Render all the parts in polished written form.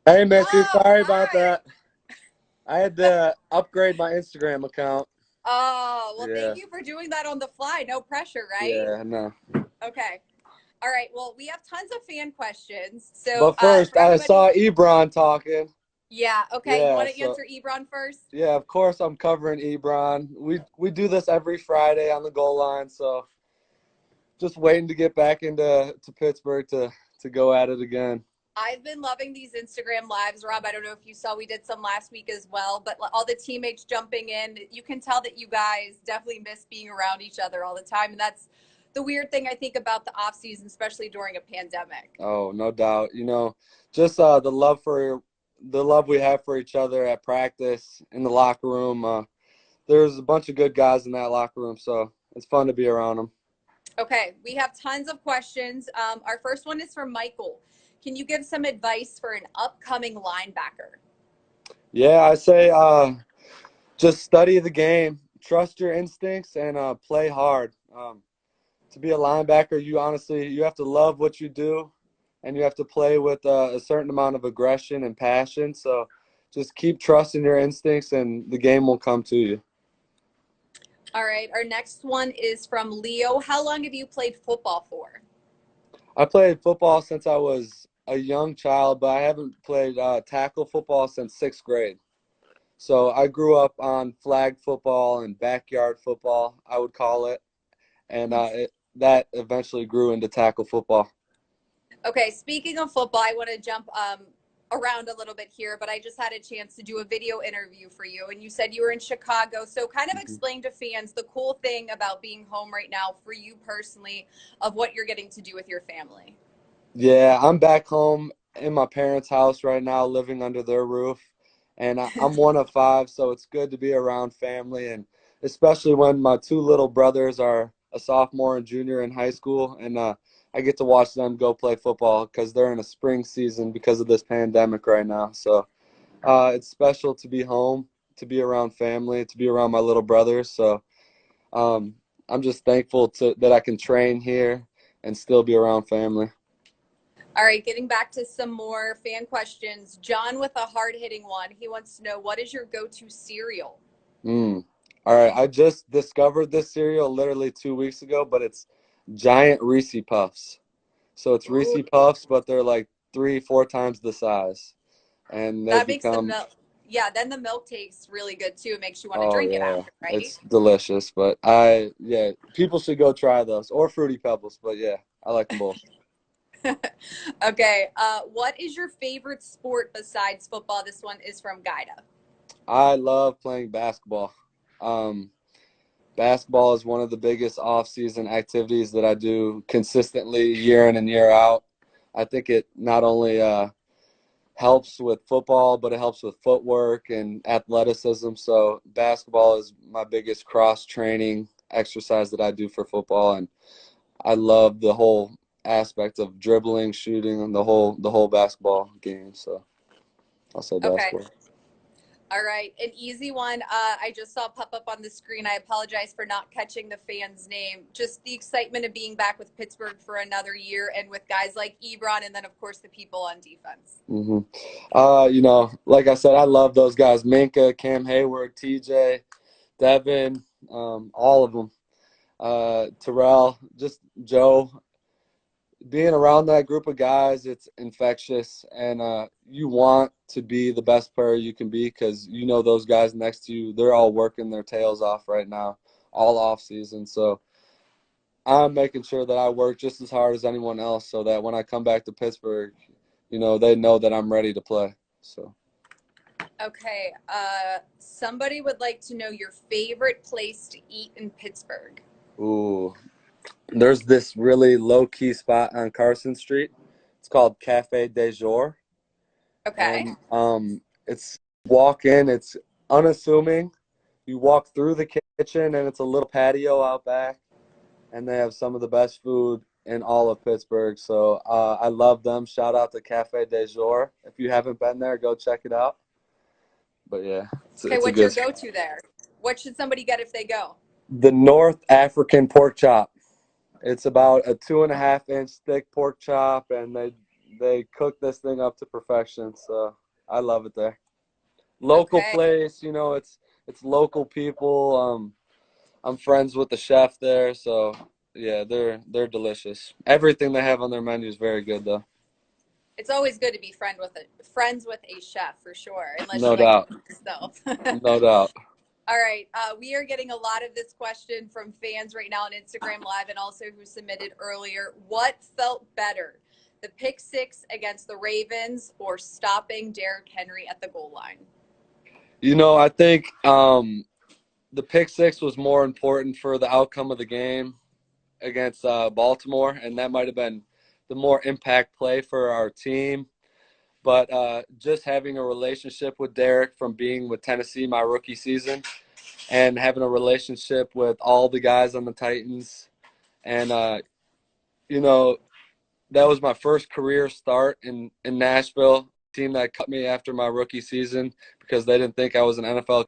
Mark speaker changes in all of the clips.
Speaker 1: Hey, Missy,
Speaker 2: Oh,
Speaker 1: sorry about
Speaker 2: hi.
Speaker 1: that. I had to upgrade my Instagram account.
Speaker 2: Oh, well, thank
Speaker 1: Yeah,
Speaker 2: you for doing that on the fly. No pressure, right?
Speaker 1: yeah, no.
Speaker 2: Okay. All right. Well, we have tons of fan questions. So,
Speaker 1: But first,
Speaker 2: for
Speaker 1: I
Speaker 2: everybody,
Speaker 1: saw Ebron talking.
Speaker 2: yeah. Okay. You
Speaker 1: Yeah,
Speaker 2: want to
Speaker 1: so
Speaker 2: answer Ebron first?
Speaker 1: yeah, of course I'm covering Ebron. We do this every Friday on the goal line, so just waiting to get back into Pittsburgh to go at it again.
Speaker 2: I've been loving these Instagram lives, Rob. I don't know if you saw, we did some last week as well, but all the teammates jumping in, you can tell that you guys definitely miss being around each other all the time. And that's the weird thing I think about the off season, especially during a pandemic.
Speaker 1: Oh, no doubt. Just the love we have for each other at practice in the locker room. There's a bunch of good guys in that locker room, so it's fun to be around them.
Speaker 2: Okay, we have tons of questions. Our first one is from Michael. Can you give some advice for an upcoming linebacker?
Speaker 1: Yeah, I say just study the game, trust your instincts, and play hard. To be a linebacker, you have to love what you do, and you have to play with a certain amount of aggression and passion. So just keep trusting your instincts, and the game will come to you.
Speaker 2: All right, our next one is from Leo. How long have you played football for?
Speaker 1: I played football since I was a young child, but I haven't played tackle football since sixth grade. So I grew up on flag football and backyard football, I would call it, and that eventually grew into tackle football.
Speaker 2: Okay, speaking of football, I want to jump around a little bit here, but I just had a chance to do a video interview for you, and you said you were in Chicago. So, kind of
Speaker 1: Mhm.
Speaker 2: explain to fans the cool thing about being home right now for you personally, of what you're getting to do with your family.
Speaker 1: Yeah, I'm back home in my parents' house right now, living under their roof, and I'm one of five, so it's good to be around family, and especially when my two little brothers are a sophomore and junior in high school, and I get to watch them go play football because they're in a spring season because of this pandemic right now. So it's special to be home, to be around family, to be around my little brothers. So um, I'm just thankful that I can train here and still be around family.
Speaker 2: All right, getting back to some more fan questions. John with a hard hitting one. He wants to know, what is your go to cereal?
Speaker 1: Mm. All right, I just discovered this cereal literally 2 weeks ago, but it's giant Reese Puffs. So it's Reese
Speaker 2: Ooh,
Speaker 1: Puffs, but they're like three, four times the size, and they
Speaker 2: that makes the
Speaker 1: become,
Speaker 2: milk. Yeah, then the milk tastes really good too. It makes you want to
Speaker 1: oh
Speaker 2: drink it
Speaker 1: yeah,
Speaker 2: after, right?
Speaker 1: it's delicious. But yeah, people should go try those or Fruity Pebbles. But yeah, I like them both.
Speaker 2: Okay. What is your favorite sport besides football? This one is from Gaida.
Speaker 1: I love playing basketball. Um, Basketball is one of the biggest off-season activities that I do consistently year in and year out. I think it not only helps with football, but it helps with footwork and athleticism. So basketball is my biggest cross-training exercise that I do for football, and I love the whole aspect of dribbling, shooting, and the whole basketball game. So I'll say
Speaker 2: Okay.
Speaker 1: basketball.
Speaker 2: All right. An easy one. I just saw pop up on the screen. I apologize for not catching the fan's name. Just the excitement of being back with Pittsburgh for another year and with guys like Ebron and then, of course, the people on defense.
Speaker 1: hmm like I said, I love those guys: Minka, Cam Hayward, TJ, Devin, all of them. Terrell, just Joe. Being around that group of guys, it's infectious, and you want to be the best player you can be because you know those guys next to you, they're all working their tails off right now, all off season. So I'm making sure that I work just as hard as anyone else, so that when I come back to Pittsburgh, they know that I'm ready to play. So.
Speaker 2: Okay. Somebody would like to know your favorite place to eat in Pittsburgh.
Speaker 1: Ooh, there's this really low key spot on Carson Street. It's called Cafe de Jour,
Speaker 2: Okay.
Speaker 1: and it's walk in. It's unassuming. You walk through the kitchen, and it's a little patio out back, and they have some of the best food in all of Pittsburgh. So I love them. Shout out to Cafe de Jour. If you haven't been there, go check it out. But yeah,
Speaker 2: Okay.
Speaker 1: it's a
Speaker 2: What's your
Speaker 1: good.
Speaker 2: go to there? What should somebody get if they go?
Speaker 1: The North African pork chop. It's about a 2.5 inch thick pork chop, and they cook this thing up to perfection. So I love it there. Local
Speaker 2: Okay.
Speaker 1: place, you know, it's local people. I'm friends with the chef there, so yeah, they're delicious. Everything they have on their menu is very good though.
Speaker 2: It's always good to be friends with a chef for sure, unless you
Speaker 1: No
Speaker 2: like to
Speaker 1: doubt.
Speaker 2: cook yourself.
Speaker 1: No doubt.
Speaker 2: All right. We are getting a lot of this question from fans right now on Instagram Live and also who submitted earlier. What felt better, the pick six against the Ravens or stopping Derrick Henry at the goal line?
Speaker 1: You know, I think the pick six was more important for the outcome of the game against Baltimore, and that might have been the more impact play for our team. But just having a relationship with Derrick from being with Tennessee my rookie season and having a relationship with all the guys on the Titans. And, you know, that was my first career start in Nashville, team that cut me after my rookie season because they didn't think I was an NFL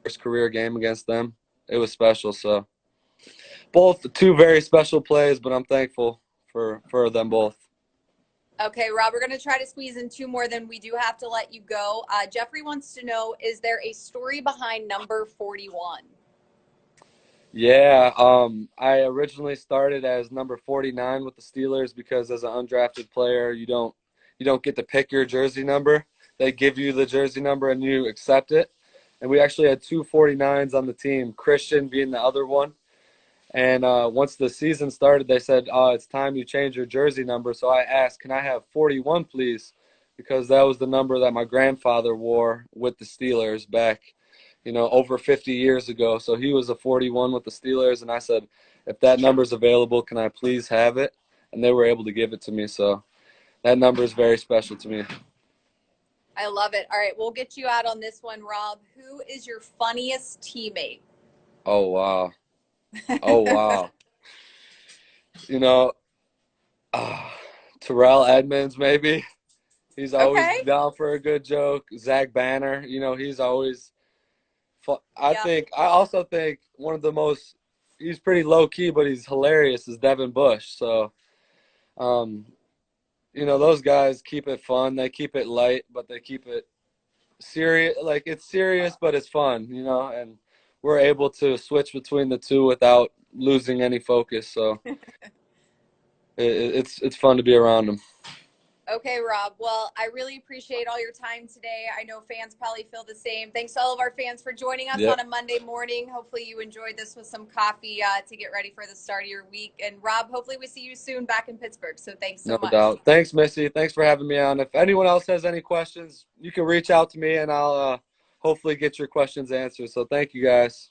Speaker 1: first career game against them. It was special. So both two very special plays, but I'm thankful for them both.
Speaker 2: Okay, Rob, we're going to try to squeeze in two more, then we do have to let you go. Jeffrey wants to know, is there a story behind number 41?
Speaker 1: Yeah, I originally started as number 49 with the Steelers because as an undrafted player, you don't get to pick your jersey number. They give you the jersey number and you accept it. And we actually had two 49s on the team, Christian being the other one. And once the season started, they said, it's time you change your jersey number. So I asked, can I have 41, please? Because that was the number that my grandfather wore with the Steelers back, over 50 years ago. So he was a 41 with the Steelers. And I said, if that number's available, can I please have it? And they were able to give it to me. So that number is very special to me.
Speaker 2: I love it. All right, we'll get you out on this one, Rob. Who is your funniest teammate?
Speaker 1: Oh, wow. Oh, wow. You know, uh, Terrell Edmonds, maybe. He's always
Speaker 2: Okay.
Speaker 1: down for a good joke. Zach Banner, he's always fun.
Speaker 2: Yeah.
Speaker 1: I also think one of the most, he's pretty low key, but he's hilarious, is Devin Bush. So, um, those guys keep it fun. They keep it light, but they keep it serious. Like it's serious, but it's fun, and we're able to switch between the two without losing any focus. So it's fun to be around them.
Speaker 2: Okay, Rob. Well, I really appreciate all your time today. I know fans probably feel the same. Thanks to all of our fans for joining us
Speaker 1: Yep,
Speaker 2: on a Monday morning. Hopefully you enjoyed this with some coffee to get ready for the start of your week. And Rob, hopefully we see you soon back in Pittsburgh. So thanks so
Speaker 1: no
Speaker 2: much.
Speaker 1: doubt. Thanks, Missy. Thanks for having me on. If anyone else has any questions, you can reach out to me, and I'll hopefully get your questions answered. So thank you, guys.